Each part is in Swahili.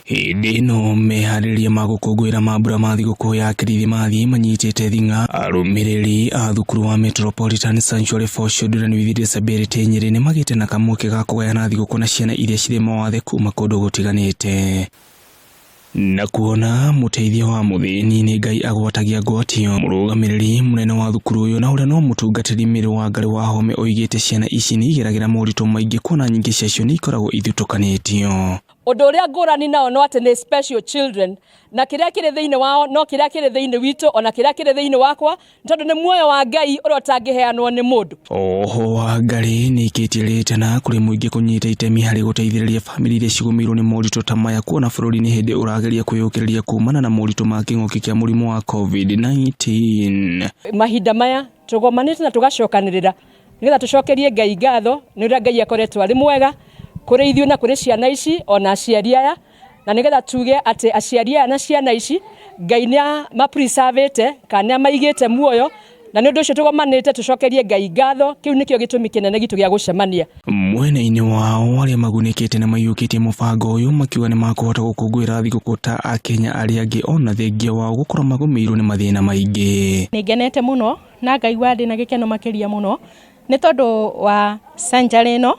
Hindi no meharĩria ma gũkũngũĩra mambura ma thigũkũ ya Kirithimathi manyitĩte thing'a arũmĩrĩri a thukuru wa Metropolitan Sanctuary for Children with Disability Nyeri nĩ magĩte na kamweke ga kũgayana thigũkũ na ciana iria cirĩ mawathe kuma kũndũ gũtiganĩte. Na kuona muteithio wa muthini ni Ngai agwatagia ngwatio, mũrũgamĩrĩri mũnene wa thukuru ũyũ na ũrĩa no mũtungatĩri mĩrĩ wa Ngarĩ wa Home oigĩte ciana ici nĩ igeragĩra moritũ maingĩ kuona nyingĩ ciacio nĩ ikoragwo ithutũkanĩtio. Ũndũ ũrĩa ngũrani nao no atĩ nĩ special children, na kĩrĩa kĩrĩ thĩinĩ wao no kĩrĩa kĩrĩ thĩinĩ witũ ona kĩrĩa kĩrĩ thĩinĩ wakwa, tondũ nĩ muoyo wa Ngai ũrĩa ũtangĩheanwo nĩ mũndũ. Oho wa Ngarĩ nĩ ikĩtĩrĩte na kũrĩ mũingĩ kũnyita itemi harĩ gũteithĩrĩria famĩlĩ iria cigũmĩirwo nĩ moritũ ta maya, kuona bũrũri nĩ hĩndĩ ũrageria kwĩyũkĩrĩria kumana na moritũ ma kĩng'ũki kĩa mũrimũ wa COVID-19. Mahinda maya tũgomanĩte na tũgacokanĩrĩra nĩgetha tũcokerie Ngai ngatho nĩ ũrĩa Ngai akoretwo arĩ mwega kũrĩ ithuĩ na kũrĩ ciana ici ona aciari aya, na nĩgetha tuge atĩ aciari aya na ciana ici Ngai nĩ ma-preservĩte kana maigĩte muoyo, na nĩ ũndũ ũcio tũgomanĩte tũcokerie Ngai ngatho. Kĩu nĩkĩo gĩtũmi kĩnene gitũ gĩa gũcemania. Mwena-inĩ wao arĩa magunĩkĩte na maiyũkĩtie mũbango ũyũ makiuga nĩ makũhota gũkũngũĩra thigũkũ ta Akenya arĩa angĩ ona thengia wao gũkorwo magũmĩirwo nĩ mathĩna maingĩ. Nĩngenete mũno na ngaigua ndĩ na gĩkeno makĩria mũno nĩ tondũ wa sanctuary ĩno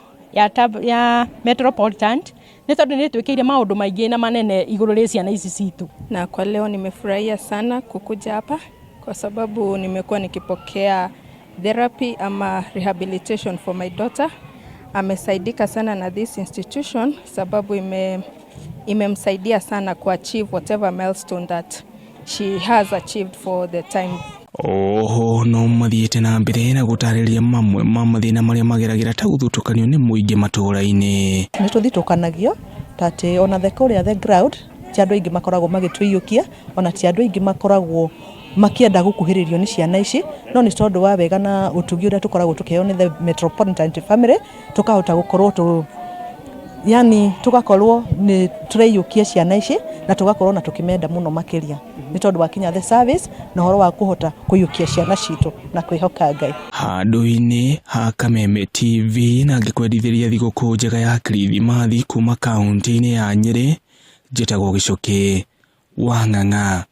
ya Metropolitan, nĩ tondũ nĩ twĩkĩire maũndũ maingĩ na manene igũrũ rĩa ciana ici citũ. Na kwa leo nimefurahia sana kukuja hapa kwa sababu nimekuwa nikipokea therapy ama rehabilitation for my daughter. Amesaidika sana na this institution sababu imemsaidia sana ku achieve whatever milestone that she has achieved for the time. Oho no mathiĩte na mbere na gũtarĩria mamwe ma mathĩna marĩa mageragĩra ta gũthutũkanio nĩ mũingĩ matũũra-inĩ. Nĩ tũthitũkanagio tatĩ ona the ground ti andũ aingĩ makoragwo magĩtũiyũkia, ona ti andũ aingĩ makoragwo makĩenda gũkuhĩrĩrio nĩ ciana ici, no nĩ tondũ wa wega na ũtugi ũrĩa tũkoragwo tũkĩheo nĩ the Metropolitan family tũkahota gũkorwo tugakorwo nĩ tũreiyũkia ciana ici na tugakorwo na tũkĩmenda mũno makĩria nĩ tondũ wa kinya the service na horo wa kũhota kũiyũkia ciana citũ na kwĩhoka Ngai. Handũ-inĩ ha Kameme TV na ngĩkwendithĩria thigũkũ njega ya Kirithimathi kuma kaunti-inĩ ya Nyeri, njĩtagwo Gĩcũkĩ wa Ng'ang'a.